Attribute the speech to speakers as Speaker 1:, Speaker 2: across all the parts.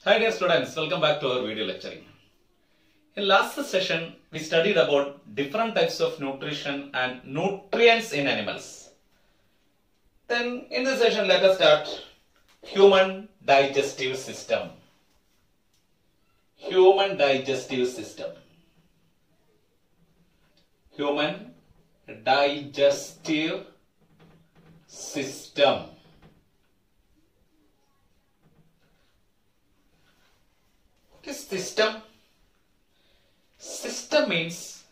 Speaker 1: Hi dear students, welcome back to our video lecturing. In last session, we studied about different types of nutrition and nutrients in animals. Then in this session, let us start human digestive system. Human digestive system. Human digestive system. What is system? System means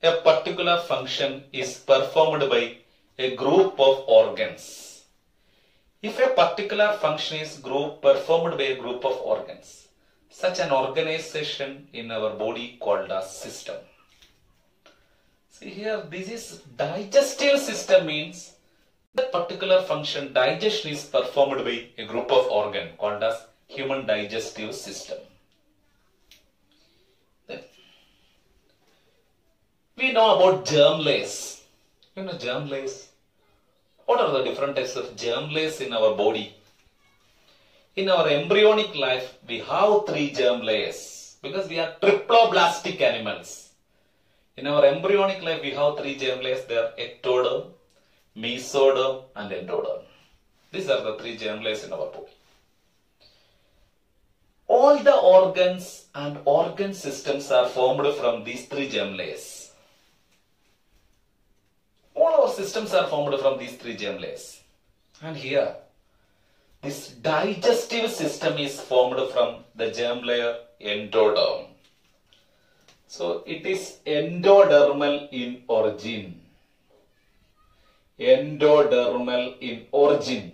Speaker 1: a particular function is performed by a group of organs. If a particular function is performed by a group of organs, such an organization in our body called as system. See here, this is digestive system means that particular function, digestion, is performed by a group of organs called as human digestive system. We know about germ layers. You know germ layers? What are the different types of germ layers in our body? In our embryonic life, we have 3 germ layers because we are triploblastic animals. In our embryonic life, we have 3 germ layers. They are ectoderm, mesoderm and endoderm. These are the 3 germ layers in our body. All the organs and organ systems are formed from these 3 germ layers. All our systems are formed from these 3 germ layers. And here, this digestive system is formed from the germ layer endoderm. So, it is endodermal in origin. Endodermal in origin.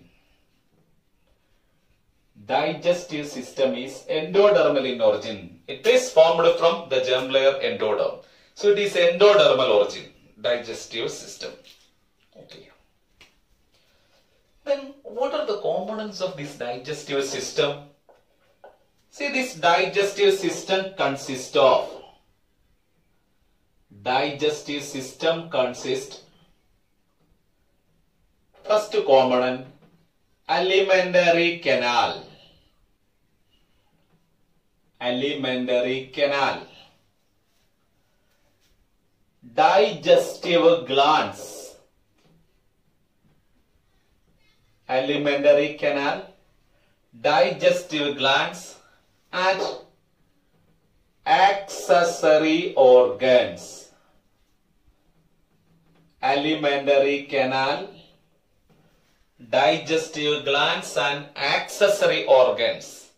Speaker 1: Digestive system is endodermal in origin. It is formed from the germ layer endoderm. So, it is endodermal origin. Digestive system. Okay. Then what are the components of this digestive system? See, this digestive system consists of first component, alimentary canal. Alimentary canal. Digestive glands. Alimentary canal, digestive glands and accessory organs. Alimentary canal, digestive glands and accessory organs.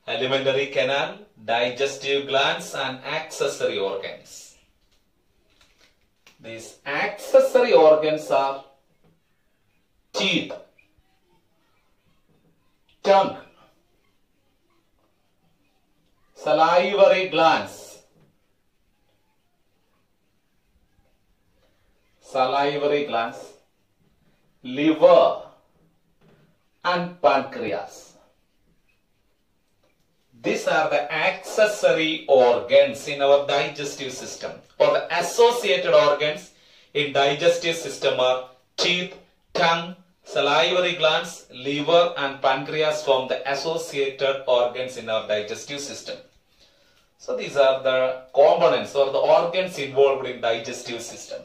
Speaker 1: Alimentary canal, digestive glands and accessory organs. These accessory organs are teeth, tongue, salivary glands, liver and pancreas. These are the accessory organs in our digestive system, or the associated organs in digestive system are teeth, tongue, salivary glands, liver and pancreas form the associated organs in our digestive system. So these are the components or the organs involved in digestive system.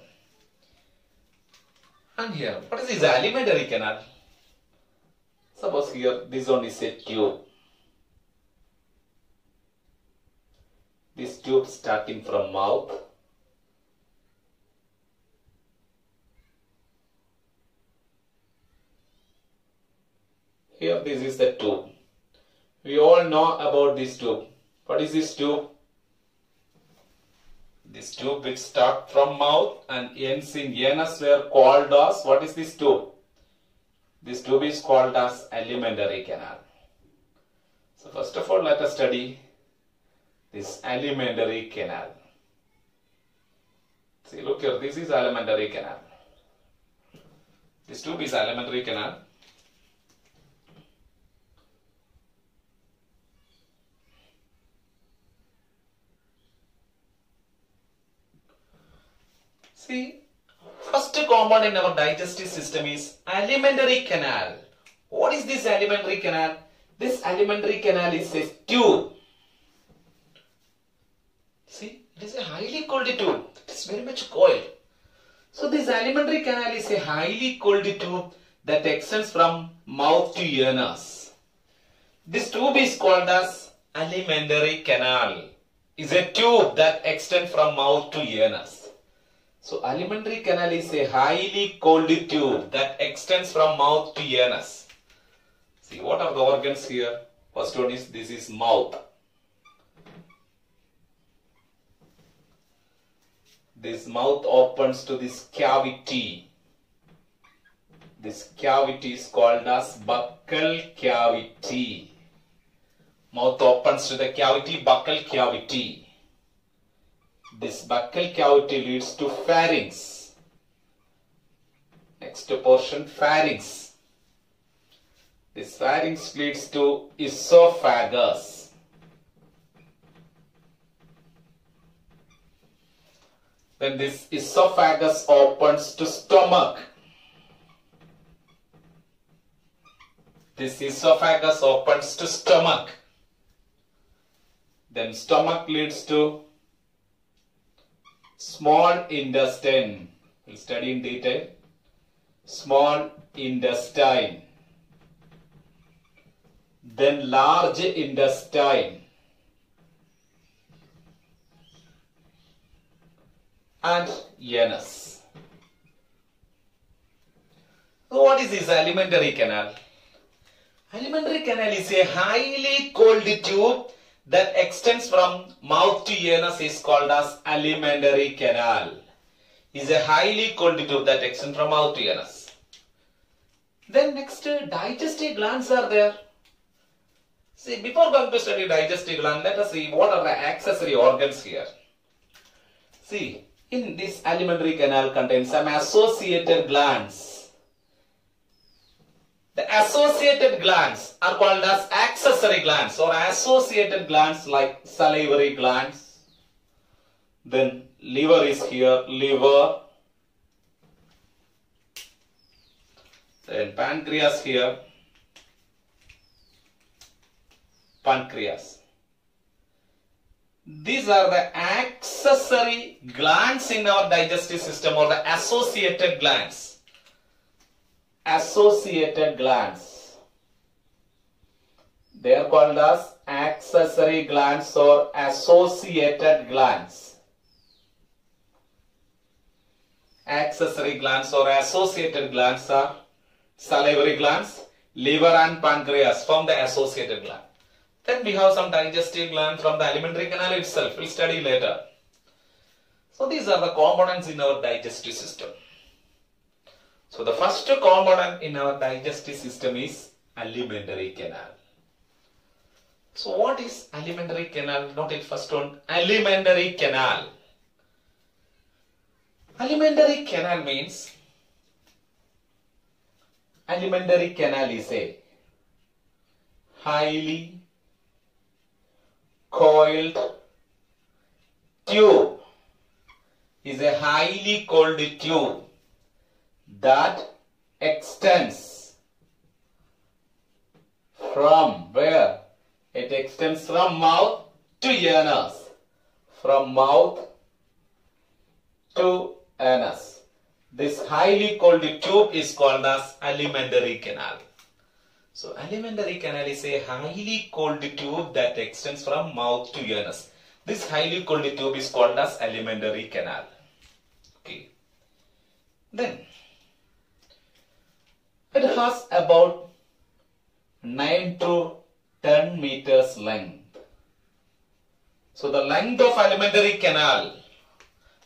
Speaker 1: And here, what is this alimentary canal? Suppose here this one is a tube. This tube starting from mouth, here this is the tube. We all know about this tube. What is this tube? This tube which starts from mouth and ends in anus were called as, what is this tube? This tube is called as alimentary canal. So first of all, let us study this alimentary canal. See, look here, this is alimentary canal. This tube is alimentary canal. See, first component in our digestive system is alimentary canal. What is this alimentary canal? This alimentary canal is a tube. See, it is a highly coiled tube. It is very much coiled. So this alimentary canal is a highly coiled tube that extends from mouth to anus. This tube is called as alimentary canal. Is a tube that extends from mouth to anus. So alimentary canal is a highly coiled tube that extends from mouth to anus. See, what are the organs here? First one is, this is mouth. This mouth opens to this cavity. This cavity is called as buccal cavity. Mouth opens to the cavity, buccal cavity. This buccal cavity leads to pharynx. Next portion, pharynx. This pharynx leads to esophagus. Then this esophagus opens to stomach. This esophagus opens to stomach. Then stomach leads to small intestine. We'll study in detail. Small intestine. Then large intestine. And anus. So what is this alimentary canal? Alimentary canal is a highly coiled tube that extends from mouth to anus, is called as alimentary canal. Is a highly coiled tube that extends from mouth to anus. Then next, digestive glands are there. See, before going to study digestive gland, let us see what are the accessory organs here. See, in this alimentary canal contains some associated glands. The associated glands are called as accessory glands or associated glands, like salivary glands. Then liver is here, liver. Then pancreas here, pancreas. These are the accessory glands in our digestive system, or the associated glands. Associated glands. They are called as accessory glands or associated glands. Accessory glands or associated glands are salivary glands, liver and pancreas from the associated gland. Then we have some digestive gland from the alimentary canal itself. We'll study later. So these are the components in our digestive system. So the first component in our digestive system is alimentary canal. So what is alimentary canal? Note it, first one, alimentary canal. Alimentary canal means, alimentary canal is a highly coiled tube. Is a highly coiled tube that extends from where? It extends from mouth to anus. From mouth to anus. This highly coiled tube is called as alimentary canal. So alimentary canal is a highly coiled tube that extends from mouth to anus. This highly coiled tube is called as alimentary canal. Okay. Then it has about 9 to 10 meters length. So the length of alimentary canal,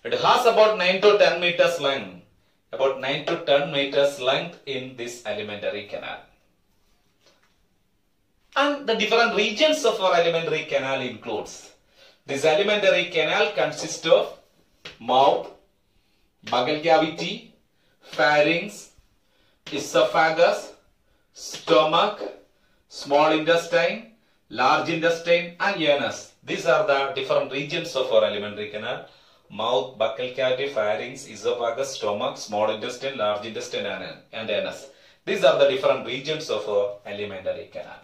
Speaker 1: it has about 9 to 10 meters length. About 9 to 10 meters length in this alimentary canal. And the different regions of our alimentary canal includes. This alimentary canal consists of mouth, buccal cavity, pharynx, esophagus, stomach, small intestine, large intestine and anus. These are the different regions of our alimentary canal. Mouth, buccal cavity, pharynx, esophagus, stomach, small intestine, large intestine and anus. These are the different regions of our alimentary canal.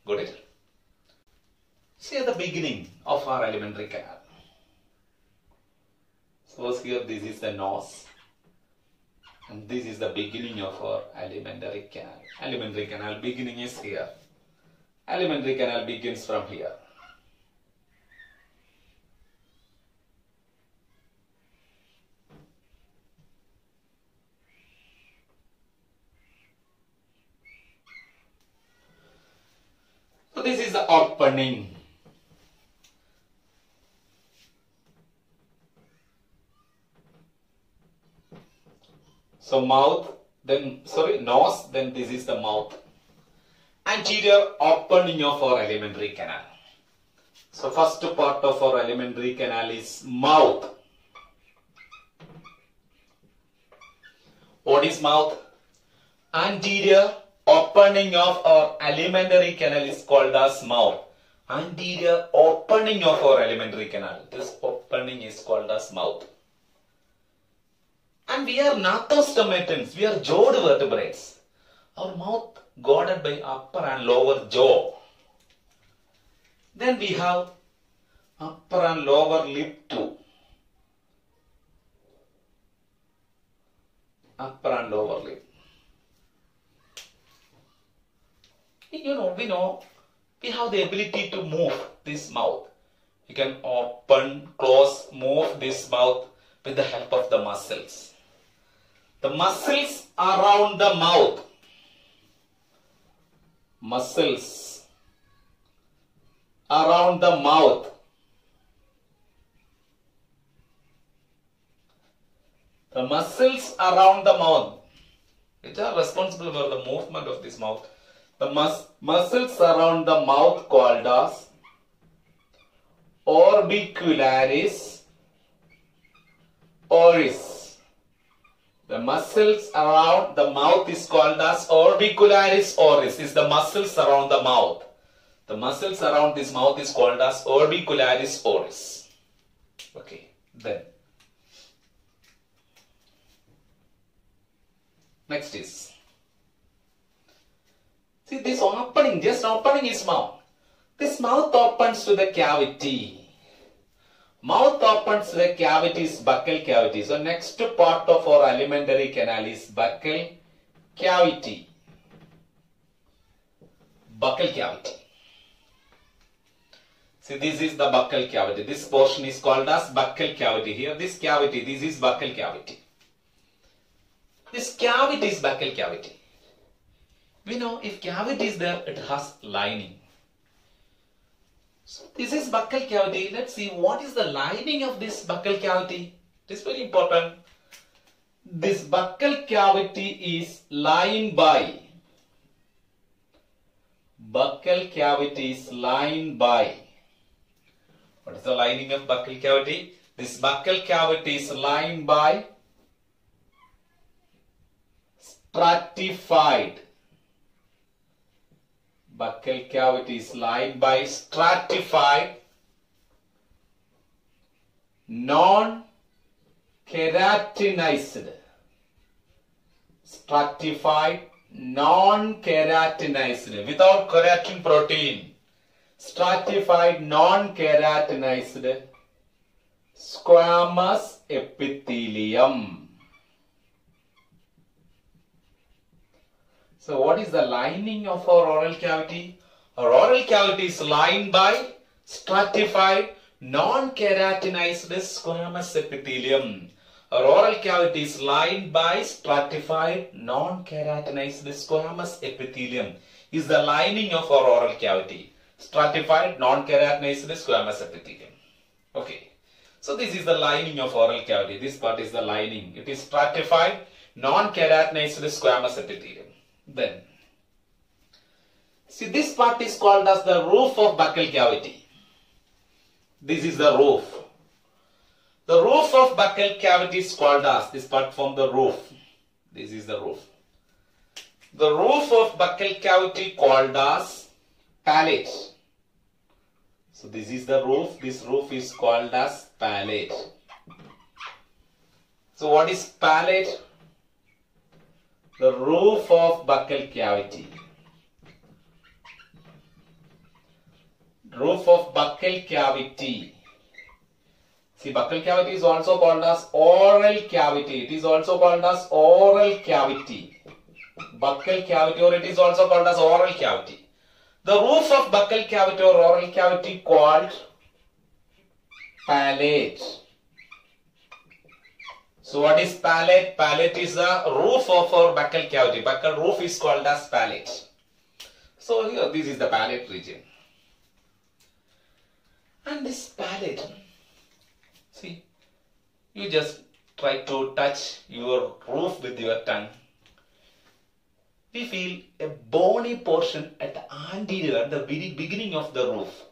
Speaker 1: Got it? See at the beginning of our alimentary canal. Suppose here this is the nose and this is the beginning of our alimentary canal. Alimentary canal beginning is here. Alimentary canal begins from here. So this is the opening. So mouth, then nose, then this is the mouth. Anterior opening of our alimentary canal. So first part of our alimentary canal is mouth. What is mouth? Anterior opening of our alimentary canal is called as mouth. Anterior opening of our alimentary canal. This opening is called as mouth. And we are gnathostomatans. We are jawed vertebrates. Our mouth guarded by upper and lower jaw. Then we have upper and lower lip too. Upper and lower lip. We know we have the ability to move this mouth. We can open, close, move this mouth with the help of the muscles. The muscles around the mouth. Muscles around the mouth. The muscles around the mouth, which are responsible for the movement of this mouth. The muscles around the mouth called as orbicularis oris. The muscles around the mouth is called as orbicularis oris. Is the muscles around the mouth. The muscles around this mouth is called as orbicularis oris. Okay, then. Next is. See this opening, just opening is mouth. This mouth opens to the cavity. Mouth opens to the cavity is buccal cavity. So next part of our alimentary canal is buccal cavity. Buccal cavity. See this is the buccal cavity. This portion is called as buccal cavity. Here this cavity, this is buccal cavity. This cavity is buccal cavity. We know if cavity is there, it has lining. So this is buccal cavity. Let's see what is the lining of this buccal cavity. It is very important. This buccal cavity is lined by. Buccal cavity is lined by. What is the lining of buccal cavity? This buccal cavity is lined by stratified. Buccal cavity is lined by stratified, non-keratinized. Stratified, non-keratinized, without keratin protein. Stratified, non-keratinized squamous epithelium. So what is the lining of our oral cavity? Our oral cavity is lined by stratified, non-keratinized squamous epithelium. Our oral cavity is lined by stratified, non-keratinized squamous epithelium. Is the lining of our oral cavity. Stratified, non-keratinized squamous epithelium. Okay. So this is the lining of oral cavity. This part is the lining. It is stratified, non-keratinized squamous epithelium. Then, see this part is called as the roof of buccal cavity. This is the roof. The roof of buccal cavity is called as, this part from the roof. This is the roof. The roof of buccal cavity called as palate. So this is the roof. This roof is called as palate. So what is palate? The roof of buccal cavity.
Speaker 2: Roof of buccal cavity. See, buccal cavity is also called as oral cavity. It is also called as oral cavity. Buccal cavity, or it is also called as oral cavity. The roof of buccal cavity or oral cavity called palate. So what is palate? Palate is the roof of our buccal cavity. Buccal roof is called as palate. So here this is the palate region. And this palate, see, you just try to touch your roof with your tongue. We feel a bony portion at the anterior, at the very beginning of the roof.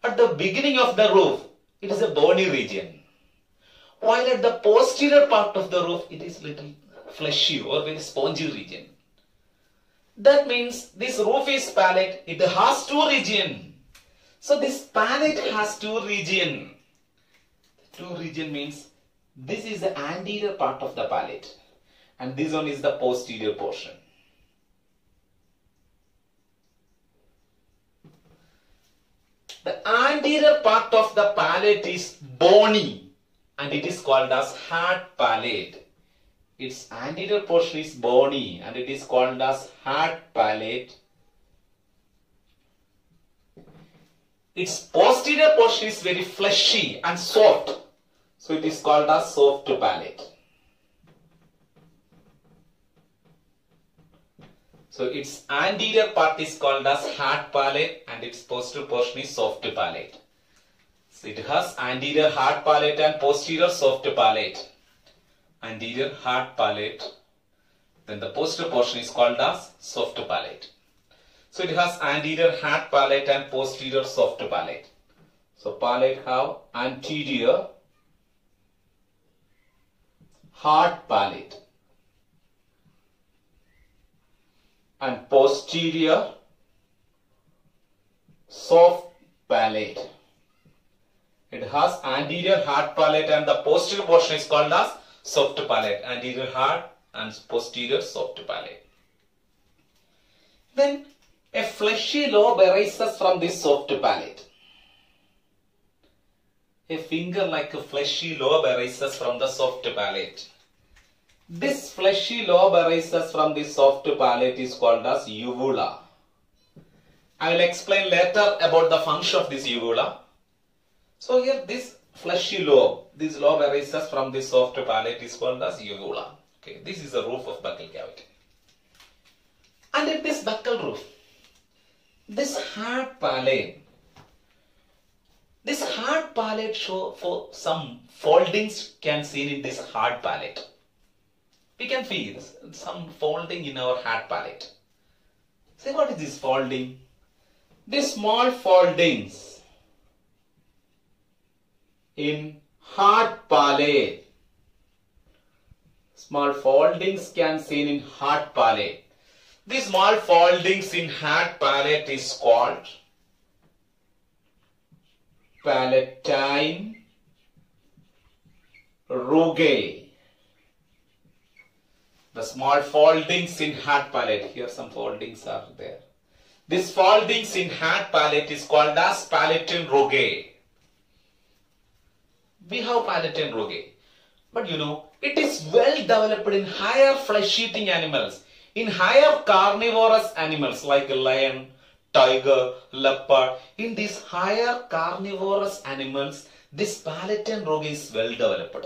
Speaker 2: At the beginning of the roof, it is a bony region. While at the posterior part of the roof, it is little fleshy or very spongy region. That means this roof is palate. It has two regions. So this palate has two regions. Two region means this is the anterior part of the palate and this one is the posterior portion. The anterior part of the palate is bony and it is called as hard palate. Its anterior portion is bony and it is called as hard palate. Its posterior portion is very fleshy and soft. So it is called as soft palate. So its anterior part is called as hard palate and its posterior portion is soft palate. So it has anterior hard palate and posterior soft palate. Anterior hard palate. Then the posterior portion is called as soft palate. So it has anterior hard palate and posterior soft palate. So palate have anterior hard palate and posterior soft palate. It has anterior hard palate and the posterior portion is called as soft palate. Anterior hard and posterior soft palate. Then a fleshy lobe arises from this soft palate. A finger like a fleshy lobe arises from the soft palate. This fleshy lobe arises from the soft palate is called as uvula. I will explain later about the function of this uvula. So here this fleshy lobe, this lobe arises from the soft palate is called as uvula. Okay, this is the roof of buccal cavity. And in this buccal roof, this hard palate show for some foldings can seen in this hard palate. We can feel some folding in our hard palate. Say, what is this folding? These small foldings in hard palate. Small foldings can seen in hard palate. These small foldings in hard palate is called palatine rugae. The small foldings in hard palate. Here some foldings are there. These foldings in hard palate is called as palatine rugae. We have palatine rugae. But you know, it is well developed in higher flesh-eating animals. In higher carnivorous animals like lion, tiger, leopard, in these higher carnivorous animals, this palatine rugae is well developed.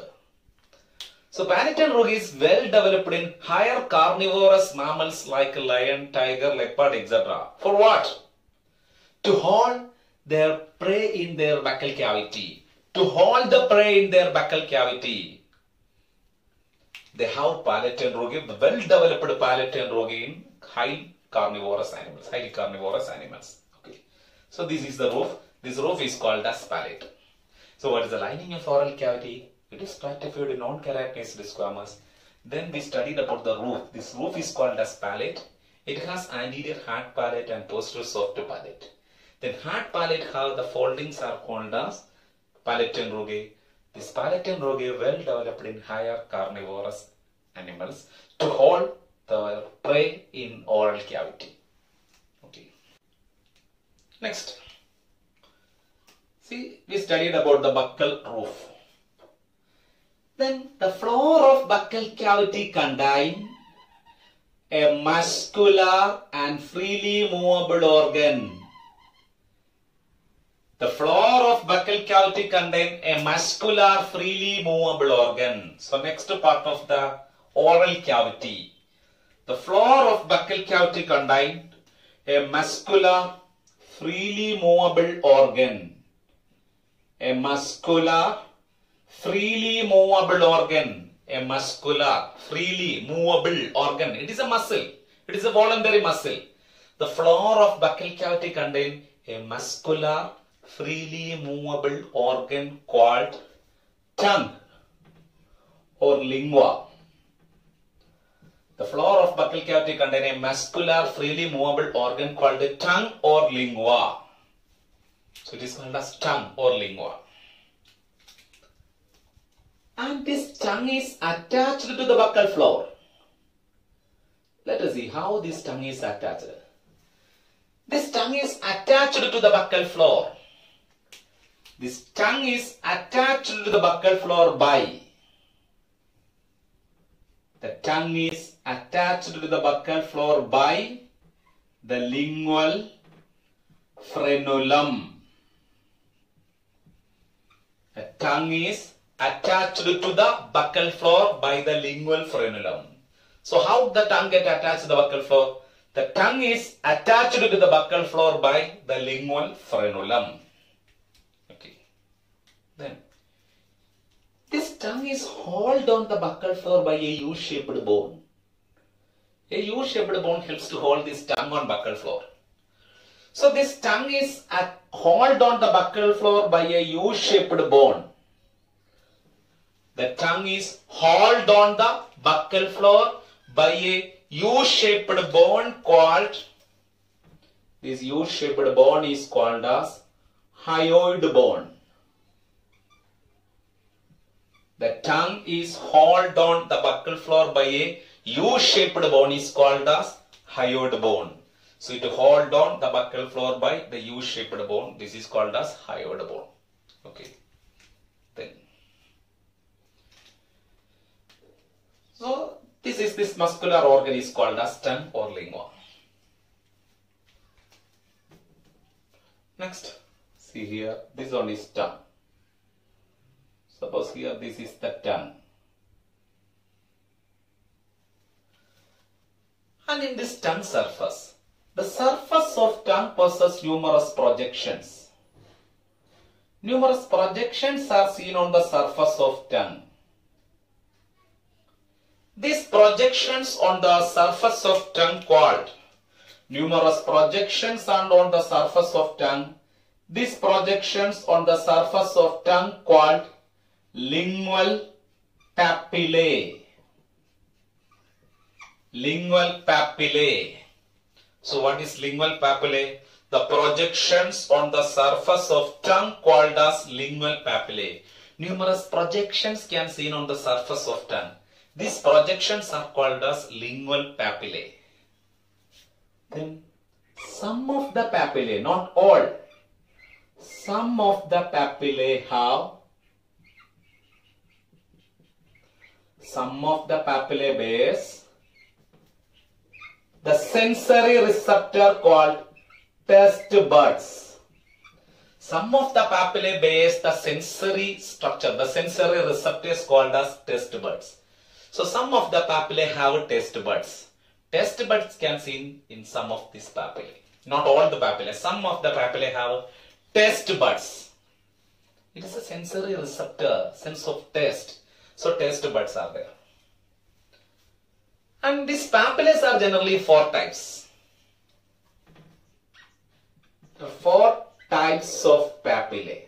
Speaker 2: So palatine rugae is well developed in higher carnivorous mammals like lion, tiger, leopard, etc. For what? To hold their prey in their buccal cavity. To hold the prey in their buccal cavity. They have palatine rugae, well developed palatine rugae in highly carnivorous animals. Okay. So this is the roof. This roof is called as palate. So what is the lining of oral cavity? It is stratified in non-keratinized squamous. Then we studied about the roof. This roof is called as palate. It has anterior hard palate and posterior soft palate. Then hard palate have the foldings are called as palatine rugae. This palatine rugae well developed in higher carnivorous animals to hold the prey in oral cavity. Okay. Next, See, we studied about the buccal roof. Then the floor of buccal cavity contain a muscular and freely movable organ. The floor of buccal cavity contain a muscular, freely movable organ. So next part of the oral cavity. The floor of buccal cavity contain a muscular, freely movable organ. A muscular, freely movable organ. A muscular, freely movable organ. It is a muscle. It is a voluntary muscle. The floor of buccal cavity contain a muscular, freely movable organ called tongue or lingua. The floor of buccal cavity contain a muscular, freely movable organ called the tongue or lingua. So it is called as tongue or lingua. And this tongue is attached to the buccal floor. Let us see how this tongue is attached. This tongue is attached to the buccal floor. This tongue is attached to the buccal floor by. The tongue is attached to the buccal floor by the lingual frenulum. The tongue is attached to the buccal floor by the lingual frenulum. So how the tongue get attached to the buccal floor? The tongue is attached to the buccal floor by the lingual frenulum. Okay. Then this tongue is held on the buccal floor by a U-shaped bone. A U-shaped bone helps to hold this tongue on buccal floor. So this tongue is held on the buccal floor by a U-shaped bone. The tongue is held on the buccal floor by a U-shaped bone called, this U-shaped bone is called as hyoid bone. The tongue is held on the buccal floor by a U-shaped bone is called as hyoid bone. So it hold on the buccal floor by the U-shaped bone. This is called as hyoid bone. Okay. Then. So this muscular organ is called as tongue or lingua. Next, see here, this one is tongue. Suppose here this is the tongue. And in this tongue surface, the surface of tongue possesses numerous projections. Numerous projections are seen on the surface of tongue. These projections on the surface of tongue called numerous projections and on the surface of tongue. These projections on the surface of tongue called lingual papillae. Lingual papillae. So what is lingual papillae? The projections on the surface of tongue called as lingual papillae. Numerous projections can be seen on the surface of tongue. These projections are called as lingual papillae. Then some of the papillae, not all, some of the papillae have, some of the papillae bears the sensory receptor called taste buds. Some of the papillae bears the sensory structure, the sensory receptors called as taste buds. So some of the papillae have taste buds. Taste buds can be seen in some of these papillae. Not all the papillae. Some of the papillae have taste buds. It is a sensory receptor, sense of taste. So taste buds are there. And these papillae are generally 4 types. The 4 types of papillae.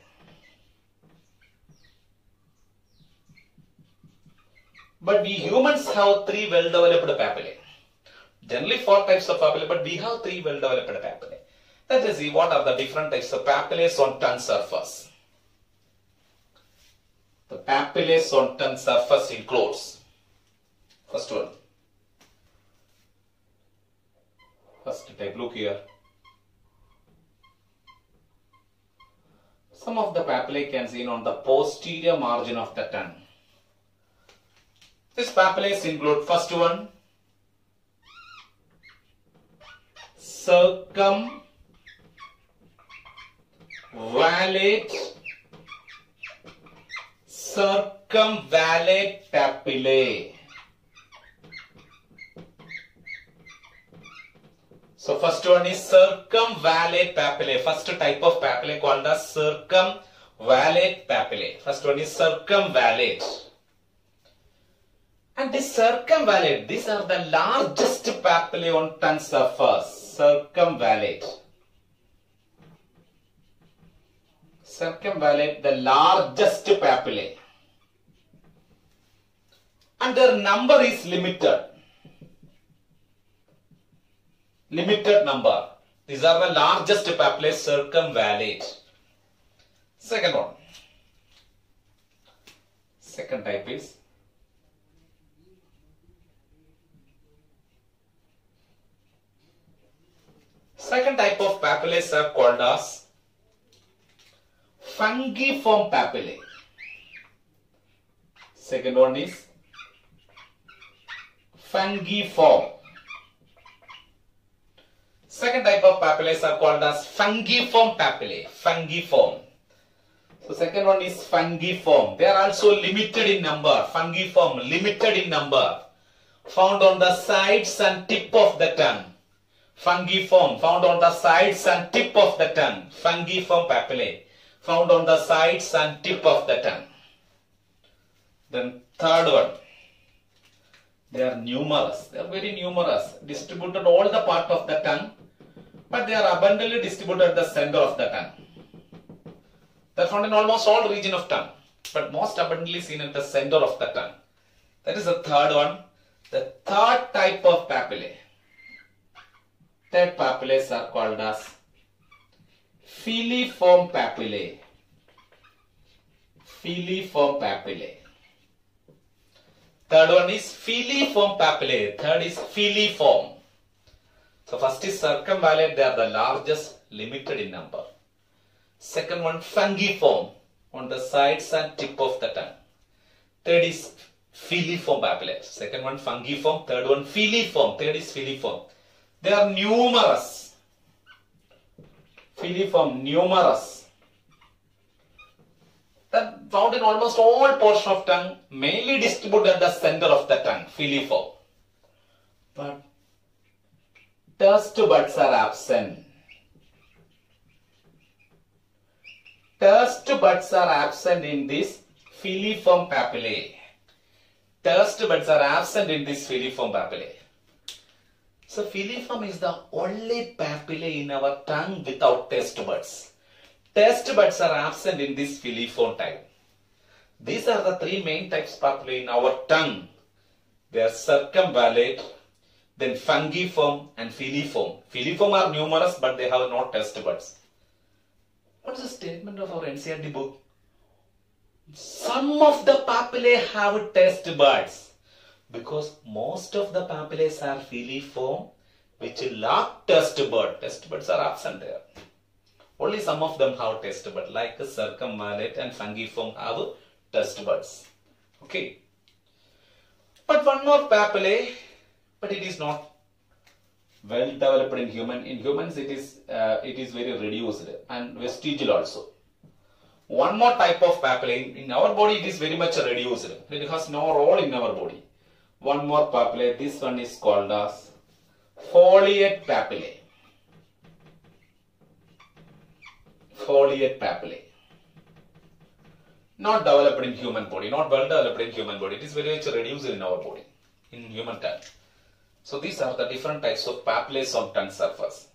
Speaker 2: But we humans have 3 well-developed papillae. Generally 4 types of papillae, but we have 3 well-developed papillae. Let us see what are the different types of papillae on tongue surface. The papillae on tongue surface includes, first one. First take a look here. Some of the papillae can seen on the posterior margin of the tongue. These papillae include first one, circumvallate papillae. So first one is circumvallate papillae. First type of papillae called as circumvallate papillae. First one is circumvallate. And this circumvallate, these are the largest papillae on tongue surface. Circumvallate. Circumvallate, the largest papillae. And their number is limited. Limited number. These are the largest papillae, circumvallate. Second one. Second type is second type of papillae are called as fungiform papillae. Second one is fungiform. Second type of papillae are called as fungiform papillae. Fungiform. So second one is fungiform. They are also limited in number. Fungiform, limited in number. Found on the sides and tip of the tongue. Fungiform, found on the sides and tip of the tongue. Fungiform papillae, found on the sides and tip of the tongue. Then third one. They are numerous. They are very numerous. Distributed all the part of the tongue. But they are abundantly distributed at the center of the tongue. They are found in almost all region of tongue. But most abundantly seen at the center of the tongue. That is the third one. The third type of papillae. Third papillae are called as filiform papillae. Filiform papillae. Third one is filiform papillae. Third is filiform. So first is circumvallate. They are the largest, limited in number. Second one fungiform, on the sides and tip of the tongue. Third is filiform papillae. Second one fungiform. Third one filiform. Third is filiform. They are numerous. Filiform, numerous. That found in almost all portion of tongue, mainly distributed at the center of the tongue. Filiform. But taste buds are absent. Taste buds are absent in this filiform papillae. Taste buds are absent in this filiform papillae. So filiform is the only papillae in our tongue without taste buds. Taste buds are absent in this filiform type. These are the three main types of papillae in our tongue. They are circumvallate, then fungiform and filiform. Filiform are numerous but they have no taste buds. What is the statement of our NCERT book? Some of the papillae have taste buds. Because most of the papillae are filiform which lack taste bud. Taste buds are absent there. Only some of them have taste bud, like circumvallate and fungiform have taste buds. Okay. But one more papillae, but it is not well developed in human. In humans it is very reduced and vestigial also. One more type of papillae, in our body it is very much reduced. It has no role in our body. One more papillae, this one is called as foliate papillae. Foliate papillae. Not developed in human body, not well developed in human body. It is very much reduced in our body, in human tongue. So these are the different types of papillae on tongue surface.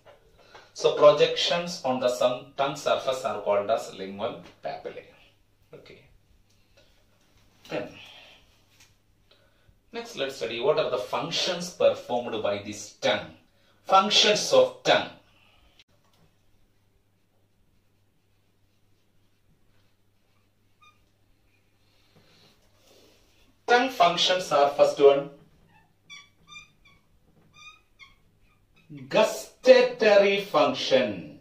Speaker 2: So projections on the tongue surface are called as lingual papillae. Okay. Then next let's study what are the functions performed by this tongue. Functions of tongue. Tongue functions are first one, gustatory function.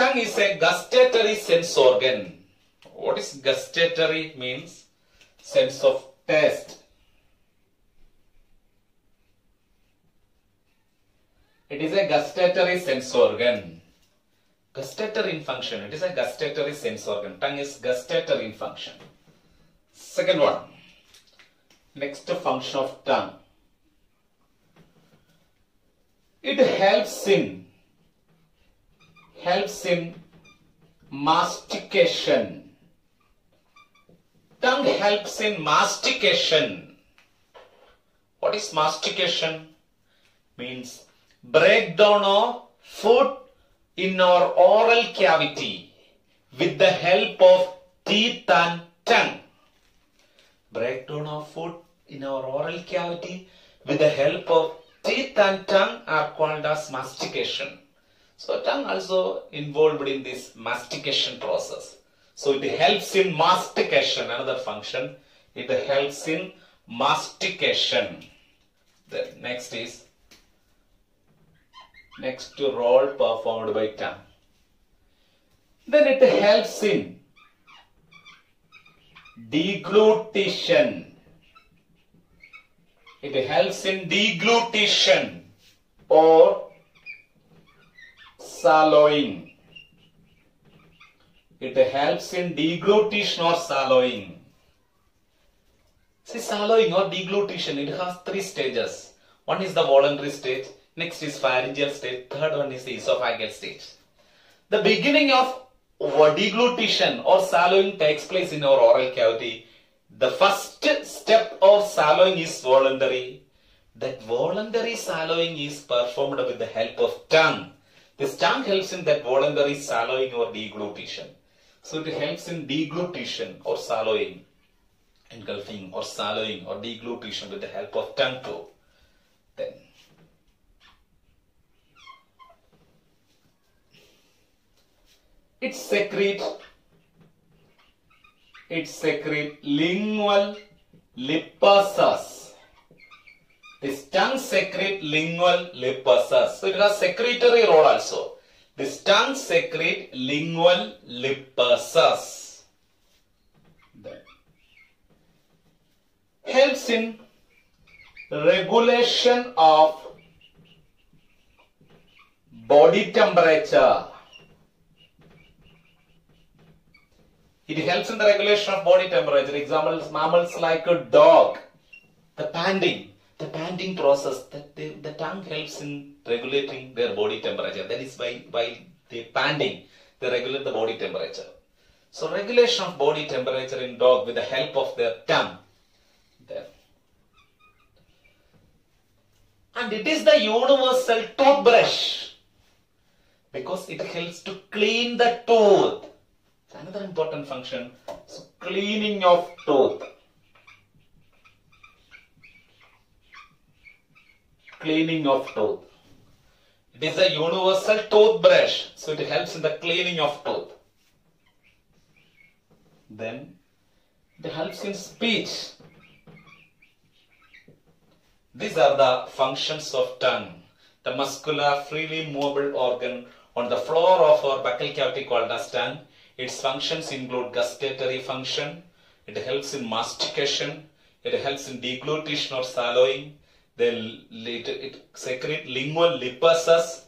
Speaker 2: tongue is a gustatory sense organ. What is gustatory means? Sense of taste. It is a gustatory sense organ. Gustatory in function. It is a gustatory sense organ. Tongue is gustatory in function. Second one. Next function of tongue. It helps in mastication. Tongue helps in mastication. What is mastication? Means breakdown of food in our oral cavity with the help of teeth and tongue. Breakdown of food in our oral cavity with the help of teeth and tongue are called as mastication. So tongue also involved in this mastication process. So it helps in mastication, another function. It helps in mastication. The next role performed by tongue. Then it helps in deglutition. It helps in deglutition or swallowing. It helps in deglutition or swallowing. See, swallowing or deglutition, it has 3 stages. One is the voluntary stage, next is pharyngeal stage, third one is the esophageal stage. The beginning of deglutition or swallowing takes place in our oral cavity. The first step of swallowing is voluntary. That voluntary swallowing is performed with the help of tongue. This tongue helps in that voluntary swallowing or deglutition. So it helps in deglutition or swallowing, engulfing or swallowing or deglutition with the help of tongue too. Then it secretes lingual lipases. This tongue secretes lingual lipases. So it has secretory role also. This tongue secretes lingual lipases. Helps in regulation of body temperature. It helps in the regulation of body temperature. Examples, mammals like a dog. The panting process, the tongue helps in regulating their body temperature. That is by the panting, they regulate the body temperature. So regulation of body temperature in dog with the help of their tongue. There. And it is the universal toothbrush because it helps to clean the tooth. Another important function, so cleaning of tooth. Cleaning of tooth. It is a universal toothbrush, so it helps in the cleaning of tooth. Then it helps in speech. These are the functions of tongue. The muscular, freely movable organ on the floor of our buccal cavity called as tongue. Its functions include gustatory function. It helps in mastication. It helps in deglutition or swallowing. Then it secretes lingual lipases.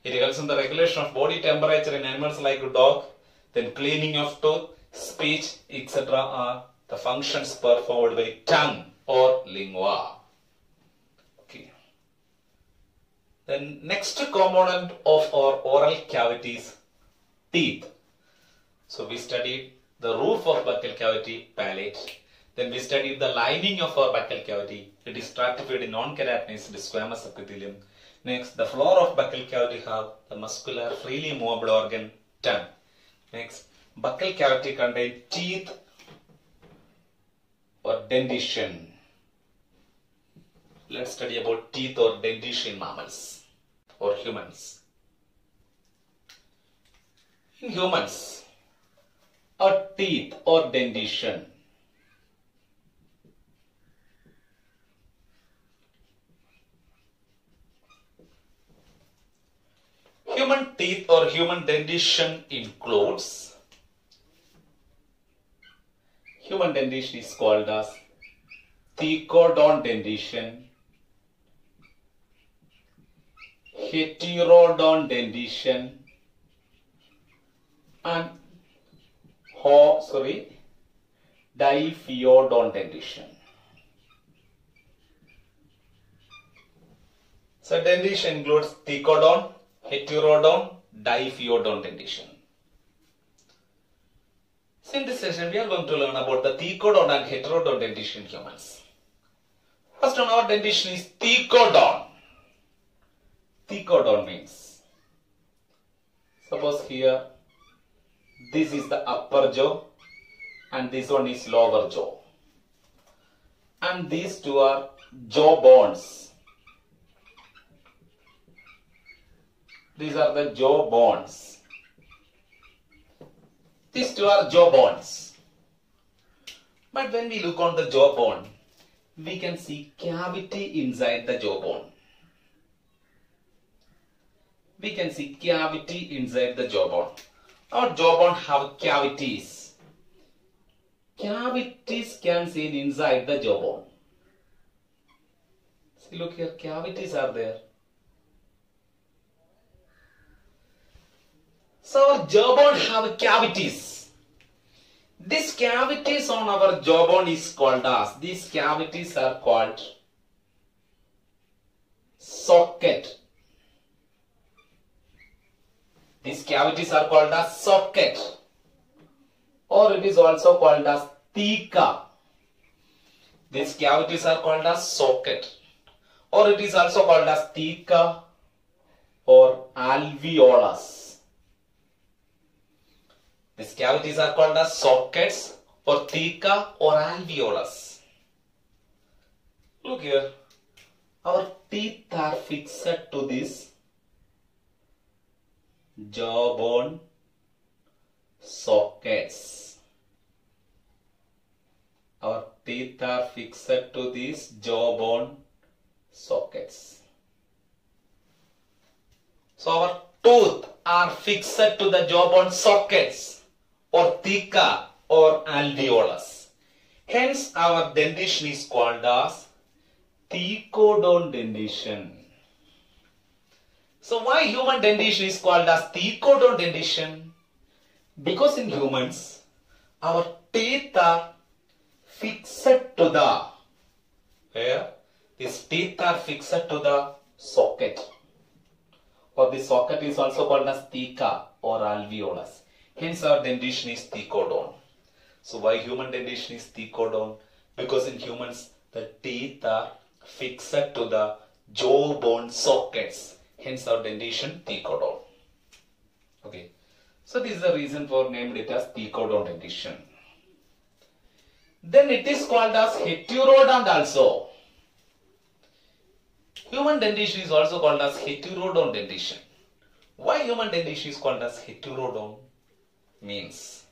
Speaker 2: It helps in the regulation of body temperature in animals like a dog. Then cleaning of tooth, speech, etc. are the functions performed by tongue or lingua. Okay. Then next component of our oral cavity is teeth. So we studied the roof of buccal cavity, palate. Then we studied the lining of our buccal cavity. It is stratified in non-keratinized squamous epithelium. Next, the floor of buccal cavity have the muscular, freely movable organ, tongue. Next, buccal cavity contains teeth or dentition. Let's study about teeth or dentition in mammals or humans. In humans, a teeth or dentition Human teeth or human dentition includes, human dentition is called as thecodont dentition, heterodont dentition, and diphyodont dentition. So dentition includes thecodont, heterodont, diphyodont dentition. So in this session we are going to learn about the thecodont and heterodont dentition in humans. First on our dentition is thecodont. Thecodont means, suppose here this is the upper jaw and this one is lower jaw, and these two are jaw bones. These are the jaw bones. These two are jaw bones. But when we look on the jaw bone, we can see cavity inside the jaw bone. We can see cavity inside the jawbone. Our jawbone have cavities. Cavities can seen inside the jawbone. See, look here, cavities are there. So our jawbone have cavities. These cavities on our jawbone is called as, these cavities are called socket. These cavities are called as socket, or it is also called as theca. These cavities are called as socket, or it is also called as theca or alveolus. These cavities are called as sockets or theca or alveolus. Look here, our teeth are fixed to this jawbone sockets. Our teeth are fixed to these jawbone sockets. So our tooth are fixed to the jawbone sockets or theca or alveolus. Hence our dentition is called as thecodont dentition. So why human dentition is called as thecodont dentition? Because in humans, our teeth are fixed to the, where? These teeth are fixed to the socket, or the socket is also called as theca or alveolus. Hence our dentition is thecodont. So why human dentition is thecodont? Because in humans, the teeth are fixed to the jawbone sockets. Hence our dentition thecodont. Okay. So this is the reason for named it as thecodont dentition. Then it is called as heterodont also. Human dentition is also called as heterodont dentition. Why human dentition is called as heterodont? Means,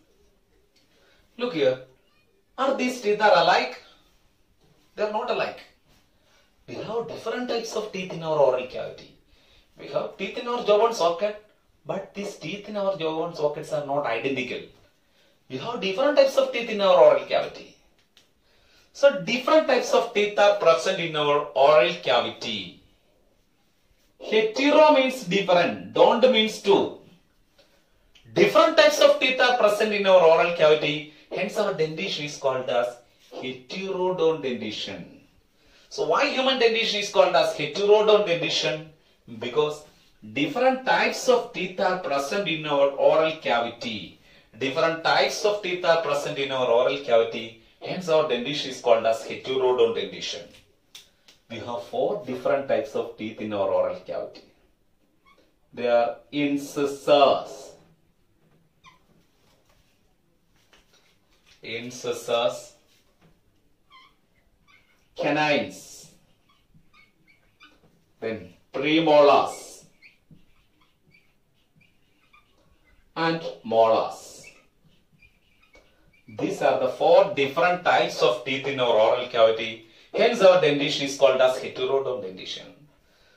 Speaker 2: look here, are these teeth are alike? They are not alike. We have different types of teeth in our oral cavity. We have teeth in our jawbone socket, but these teeth in our jawbone sockets are not identical. We have different types of teeth in our oral cavity. So different types of teeth are present in our oral cavity. Hetero means different, don't means two. Different types of teeth are present in our oral cavity, hence our dentition is called as heterodont dentition. So why human dentition is called as heterodont dentition? Because different types of teeth are present in our oral cavity. Different types of teeth are present in our oral cavity, hence our dentition is called as heterodont dentition. We have 4 different types of teeth in our oral cavity. They are incisors, canines, then premolars and molars. These are the 4 different types of teeth in our oral cavity. Hence our dentition is called as heterodont dentition.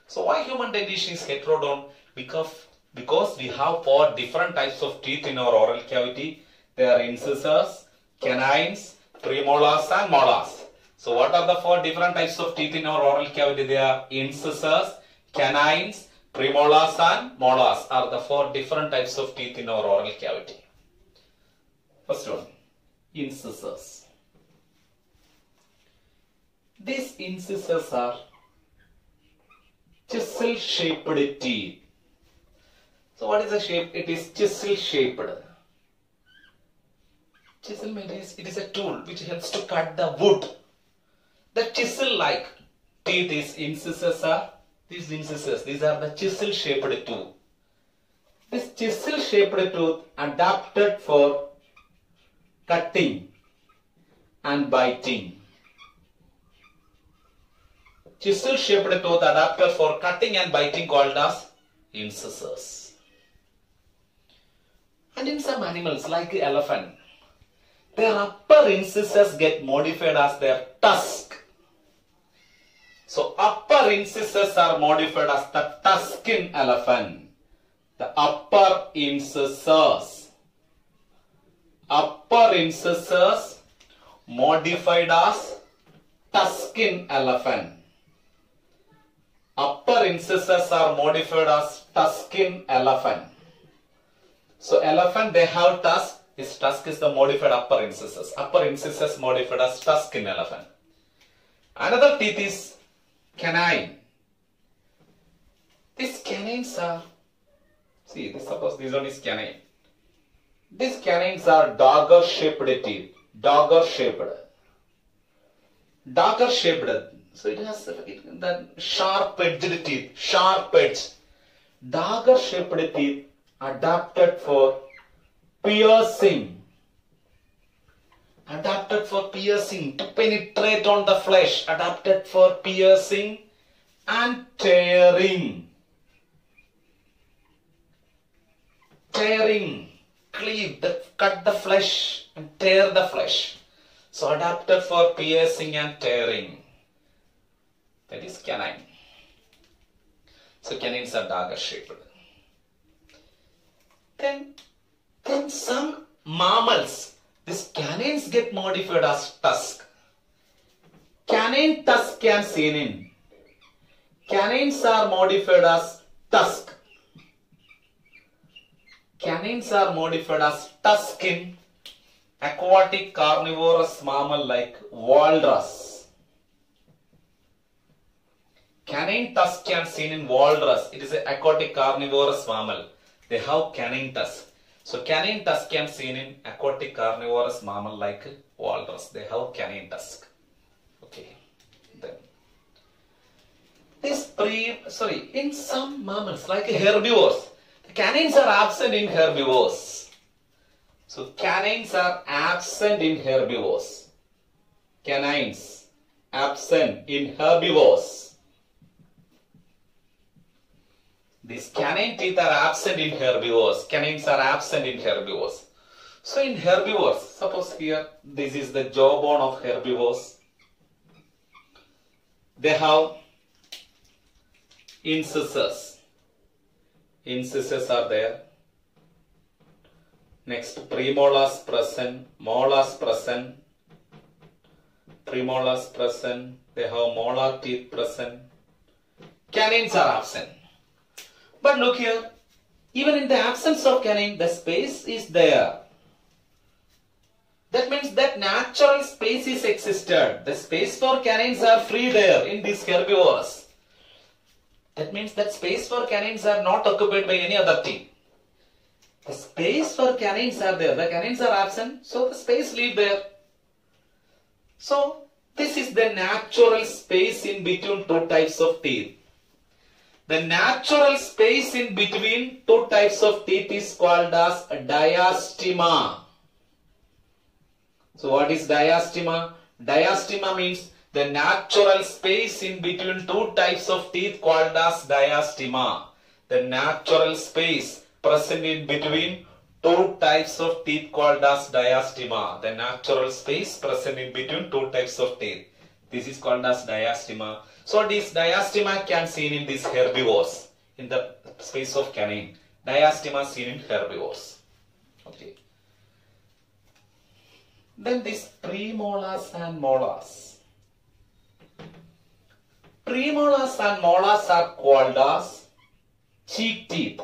Speaker 2: So why human dentition is heterodont? Because Because we have 4 different types of teeth in our oral cavity. They are incisors, canines, premolars and molars. So what are the 4 different types of teeth in our oral cavity? They are incisors, canines, premolars and molars are the 4 different types of teeth in our oral cavity. First one, incisors. These incisors are chisel shaped teeth. So what is the shape? It is chisel shaped. Chisel means it is a tool which helps to cut the wood. The chisel like teeth is incisors are these incisors. These are the chisel shaped tooth. This chisel shaped tooth adapted for cutting and biting. Chisel shaped tooth adapted for cutting and biting called as incisors. And in some animals like elephant, their upper incisors get modified as their tusk. So upper incisors are modified as the tusk in elephant. The upper incisors modified as tusk in elephant. Upper incisors are modified as tusk in elephant. So elephant they have tusk. This tusk is the modified upper incisors. Upper incisors modified as tusk in elephant. Another teeth is canine. These canines are, suppose this one is canine. These canines are dagger shaped teeth. Dagger shaped. So it has the sharp edged teeth. Sharp edge. Dagger shaped teeth adapted for piercing. Adapted for piercing, to penetrate on the flesh. Adapted for piercing and tearing. Tearing, cleave, cut the flesh and tear the flesh. So adapted for piercing and tearing. That is canine. So canines are dagger shaped. Then some mammals, these canines get modified as tusk. Canine tusk can seen in. Canines are modified as tusk. Canines are modified as tusk in aquatic carnivorous mammal like walrus. Canine tusk can seen in walrus. It is an aquatic carnivorous mammal. They have canine tusk. So canine tusk can seen in aquatic carnivorous mammal like walrus. They have canine tusk. Okay. Then in some mammals like herbivores, the canines are absent in herbivores. So canines are absent in herbivores. Canines absent in herbivores. These canine teeth are absent in herbivores. Canines are absent in herbivores. So in herbivores, suppose here this is the jawbone of herbivores. They have incisors. Incisors are there. Next, premolars present, molars present, premolars present. They have molar teeth present. Canines are absent. But look here, even in the absence of canine, the space is there. That means that natural space is existed. The space for canines are free there in these herbivores. That means that space for canines are not occupied by any other teeth. The space for canines are there. The canines are absent, so the space leave there. So this is the natural space in between two types of teeth. The natural space in between two types of teeth is called as diastema. So what is diastema? Diastema means the natural space in between two types of teeth called as diastema. The natural space present in between two types of teeth called as diastema. The natural space present in between two types of teeth. This is called as diastema. So this diastema can seen in these herbivores in the space of canine. Diastema seen in herbivores. Okay. Then these premolars and molars. Premolars and molars are called as cheek teeth.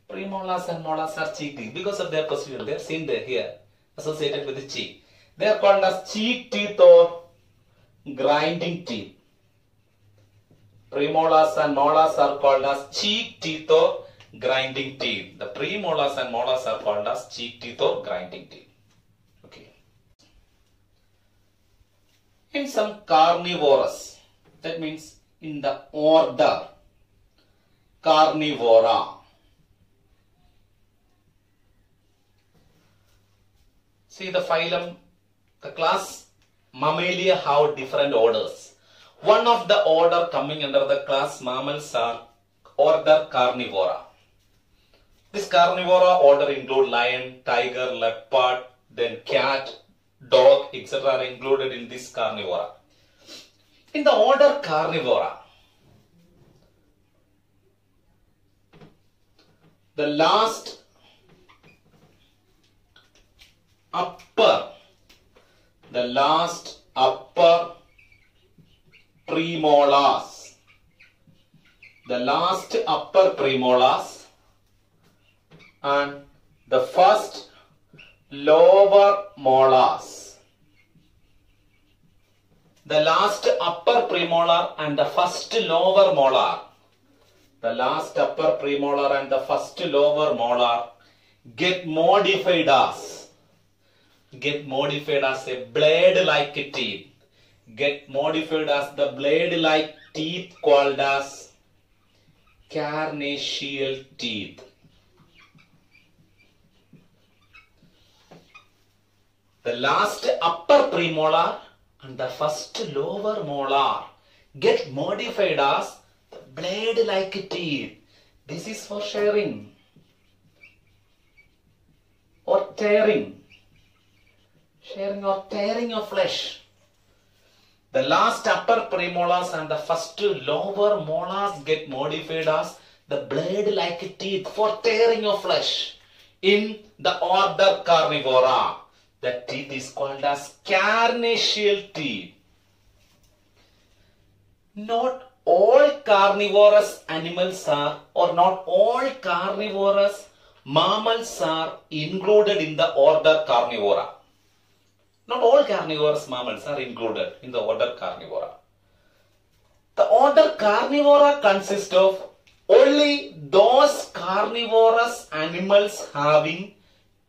Speaker 2: Premolars and molars are cheek teeth because of their position. They are seen there here associated with the cheek. They are called as cheek teeth or grinding teeth. Premolars and molars are called as cheek teeth or grinding teeth. The premolars and molars are called as cheek teeth or grinding teeth. Okay. In some carnivorous, that means in the order Carnivora. See the phylum, the class Mammalia have different orders. One of the order coming under the class mammals are order Carnivora. This Carnivora order include lion, tiger, leopard, then cat, dog, etc. are included in this Carnivora. In the order Carnivora, the last upper premolars, and the first lower molars. The last upper premolar and the first lower molar. The last upper premolar and the first lower molar get modified as a blade-like teeth. Get modified as the blade-like teeth called as carnassial teeth. The last upper premolar and the first lower molar get modified as the blade-like teeth. This is for sharing or tearing. Sharing or tearing of flesh. The last upper premolars and the first lower molars get modified as the blade-like teeth for tearing of flesh. In the order Carnivora, the teeth is called as carnassial teeth. Not all carnivorous animals are, or not all carnivorous mammals are included in the order Carnivora. Not all carnivorous mammals are included in the order Carnivora. The order Carnivora consists of only those carnivorous animals having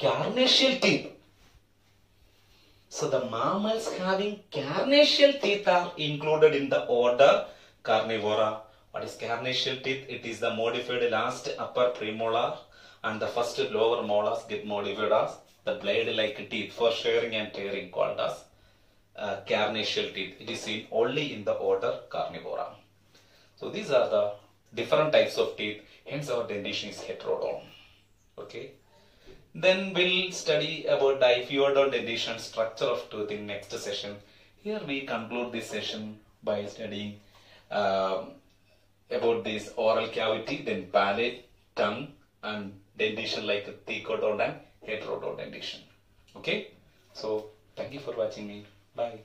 Speaker 2: carnassial teeth. So the mammals having carnassial teeth are included in the order Carnivora. What is carnassial teeth? It is the modified last upper premolar and the first lower molars get modified as the blade-like teeth for sharing and tearing called as carnassial teeth. It is seen only in the order Carnivora. So these are the different types of teeth. Hence our dentition is heterodont. Okay. Then we'll study about diphyodont dentition, structure of tooth in next session. Here we conclude this session by studying about this oral cavity, then palate, tongue, and dentition like thecodont and heterodont dentition. Okay. So thank you for watching me. Bye.